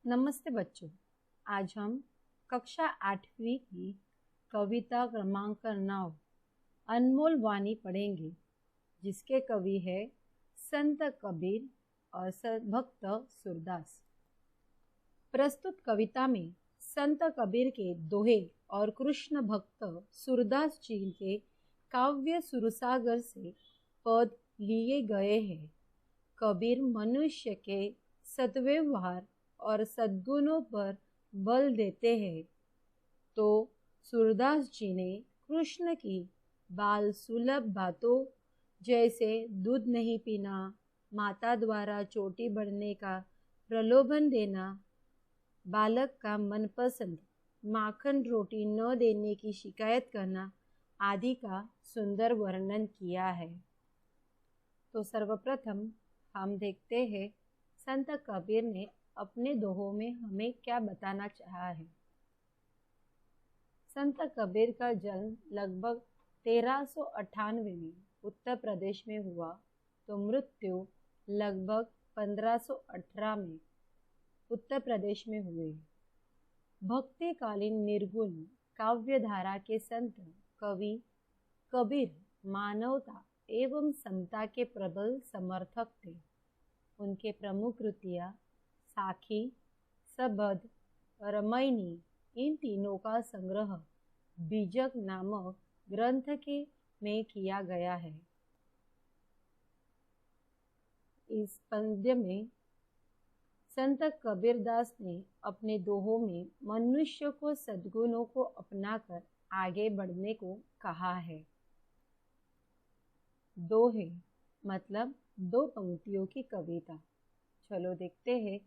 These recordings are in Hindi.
नमस्ते बच्चों। आज हम कक्षा 8वीं की कविता क्रमांक 9 अनमोल वाणी पढ़ेंगे, जिसके कवि है संत कबीर और भक्त सूरदास। प्रस्तुत कविता में संत कबीर के दोहे और कृष्ण भक्त सूरदास जी के काव्य सुरसागर से पद लिए गए हैं। कबीर मनुष्य के सद्व्यवहार और सद्गुणों पर बल देते हैं, तो सूरदास जी ने कृष्ण की बाल सुलभ बातों जैसे दूध नहीं पीना, माता द्वारा चोटी बढ़ने का प्रलोभन देना, बालक का मनपसंद माखन रोटी न देने की शिकायत करना आदि का सुंदर वर्णन किया है। तो सर्वप्रथम हम देखते हैं संत कबीर ने अपने दोहों में हमें क्या बताना चाहा है। संत कबीर का जन्म लगभग 1398 में उत्तर प्रदेश में हुआ, तो मृत्यु लगभग 1518 में उत्तर प्रदेश में हुए। भक्तिकालीन निर्गुण काव्य धारा के संत कवि कबीर मानवता एवं समता के प्रबल समर्थक थे। उनके प्रमुख कृतियाँ साखी, सबद, रमैनी इन तीनों का संग्रह बीजक नामक ग्रंथ के में किया गया है। इस पद्य में संत कबीरदास ने अपने दोहों में मनुष्य को सद्गुणों को अपनाकर आगे बढ़ने को कहा है। दोहे मतलब दो पंक्तियों की कविता। चलो देखते हैं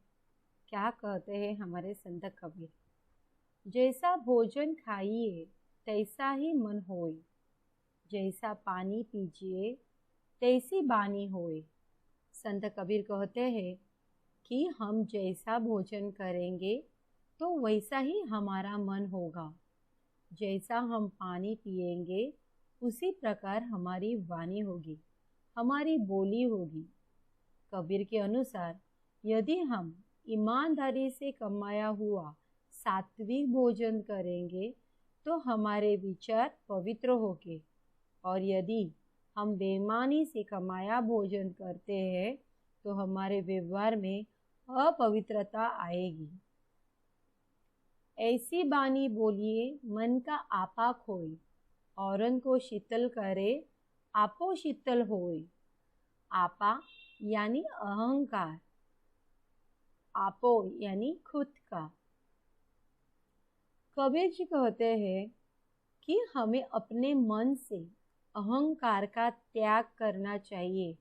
क्या कहते हैं हमारे संत कबीर। जैसा भोजन खाइए तैसा ही मन होए, जैसा पानी पीजिए तैसी बानी होए। संत कबीर कहते हैं कि हम जैसा भोजन करेंगे तो वैसा ही हमारा मन होगा, जैसा हम पानी पिएंगे उसी प्रकार हमारी वाणी होगी, हमारी बोली होगी। कबीर के अनुसार यदि हम ईमानदारी से कमाया हुआ सात्विक भोजन करेंगे तो हमारे विचार पवित्र होंगे, और यदि हम बेईमानी से कमाया भोजन करते हैं तो हमारे व्यवहार में अपवित्रता आएगी। ऐसी बानी बोलिए मन का आपा खोए, औरन को शीतल करे आपो शीतल होए। आपा यानी अहंकार, आपो यानी खुद का। कबीर जी कहते हैं कि हमें अपने मन से अहंकार का त्याग करना चाहिए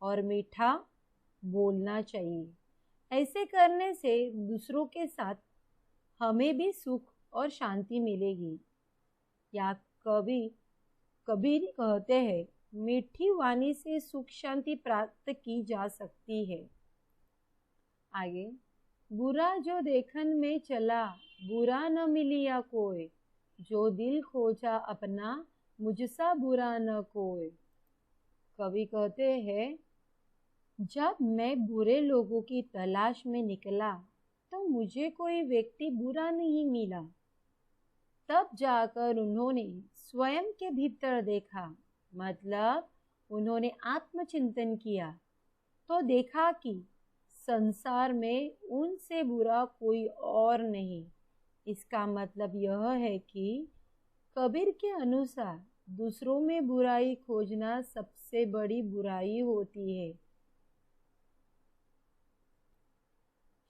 और मीठा बोलना चाहिए। ऐसे करने से दूसरों के साथ हमें भी सुख और शांति मिलेगी। या कबीर कहते हैं मीठी वाणी से सुख शांति प्राप्त की जा सकती है। आगे, बुरा जो देखन में चला बुरा न मिलिया कोई, जो दिल खोजा अपना मुझसा बुरा न कोई। कवि कहते हैं जब मैं बुरे लोगों की तलाश में निकला तो मुझे कोई व्यक्ति बुरा नहीं मिला। तब जाकर उन्होंने स्वयं के भीतर देखा, मतलब उन्होंने आत्मचिंतन किया तो देखा कि संसार में उनसे बुरा कोई और नहीं। इसका मतलब यह है कि कबीर के अनुसार दूसरों में बुराई खोजना सबसे बड़ी बुराई होती है।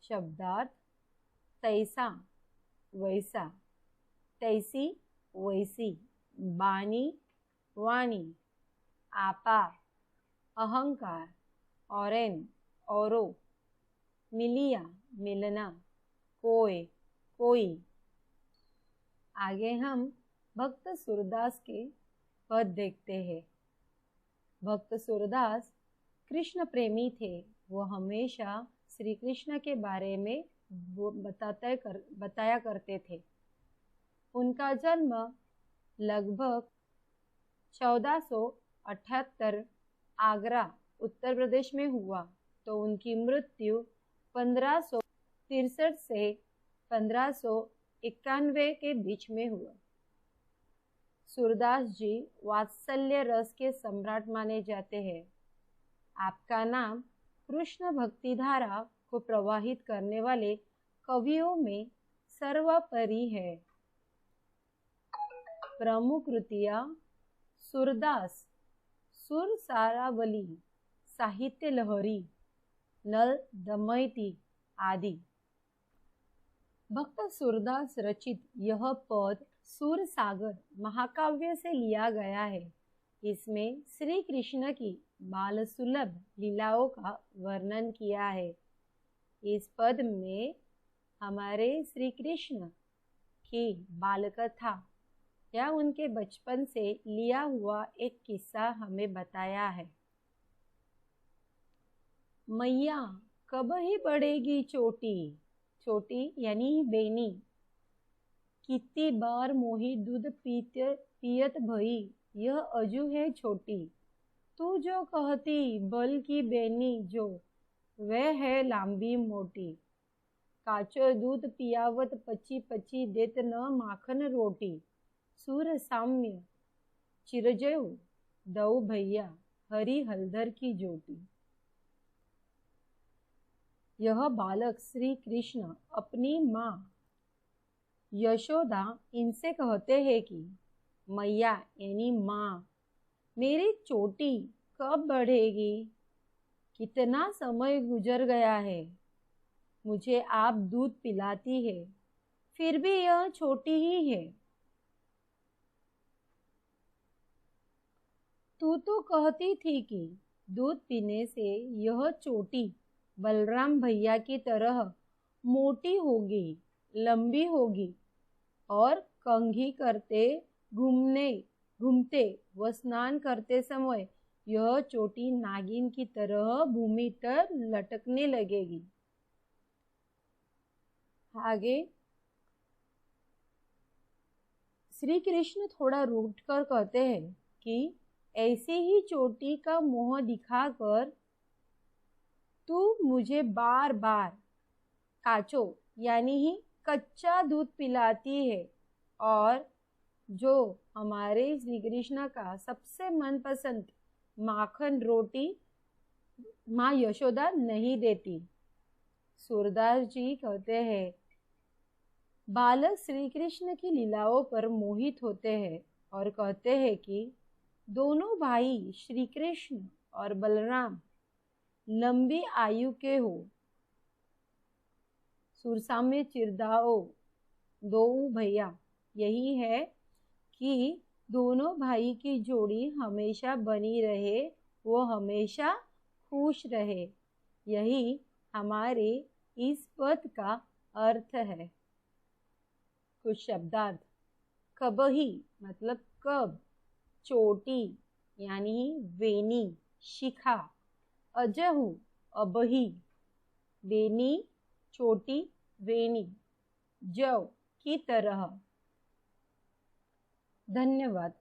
शब्दार्थ तैसा वैसा, तैसी वैसी, बानी वाणी, आपा अहंकार, औरेन औरो, मिलिया मिलना, कोय कोई। आगे हम भक्त सूरदास के पद देखते हैं। भक्त सूरदास कृष्ण प्रेमी थे। वो हमेशा श्री कृष्ण के बारे में बताया करते थे। उनका जन्म लगभग 1478 आगरा उत्तर प्रदेश में हुआ, तो उनकी मृत्यु 1500 1563 से 1591 के बीच में हुआ। सूरदास जी वात्सल्य रस के सम्राट माने जाते हैं। आपका नाम कृष्ण भक्ति धारा को प्रवाहित करने वाले कवियों में सर्वोपरि है। प्रमुख कृतियां सूरदास, सुर सारावली, साहित्य लहरी, नल दमयती आदि। भक्त सूरदास रचित यह पद सूर सागर महाकाव्य से लिया गया है। इसमें श्री कृष्ण की बाल सुलभ लीलाओं का वर्णन किया है। इस पद में हमारे श्री कृष्ण की बाल कथा या उनके बचपन से लिया हुआ एक किस्सा हमें बताया है। मैया कब ही बढ़ेगी चोटी, चोटी यानी बेनी, कितनी बार मोही दूध पियत भई, यह अजू है छोटी। तू जो कहती बल की बेनी जो, वह है लांबी मोटी। काचो दूध पियावत पची पची, देत न माखन रोटी। सूर साम्य चिरजयु दऊ भैया, हरि हलधर की जोटी। यह बालक श्री कृष्ण अपनी माँ यशोदा इनसे कहते हैं कि मैया यानी माँ, मेरी चोटी कब बढ़ेगी? कितना समय गुजर गया है, मुझे आप दूध पिलाती है, फिर भी यह छोटी ही है। तू तो कहती थी कि दूध पीने से यह चोटी बलराम भैया की तरह मोटी होगी, लंबी होगी और कंघी करते घूमते व स्नान करते समय यह चोटी नागिन की तरह भूमि पर लटकने लगेगी। आगे श्री कृष्ण थोड़ा रूठकर कहते हैं कि ऐसी ही चोटी का मोह दिखाकर तू मुझे बार बार काचो यानी ही कच्चा दूध पिलाती है, और जो हमारे श्री कृष्ण का सबसे मनपसंद माखन रोटी माँ यशोदा नहीं देती। सूरदास जी कहते हैं, बालक श्री कृष्ण की लीलाओं पर मोहित होते हैं और कहते हैं कि दोनों भाई श्री कृष्ण और बलराम लंबी आयु के हो। सुरसाम्य चिरदाओ दो भैया, यही है कि दोनों भाई की जोड़ी हमेशा बनी रहे, वो हमेशा खुश रहे। यही हमारे इस पद का अर्थ है। कुछ शब्दार्थ। कबही मतलब कब, चोटी यानी वेनी, शिखा, अजहू अबही, बेनी, चोटी, वेनी, जव की तरह। धन्यवाद।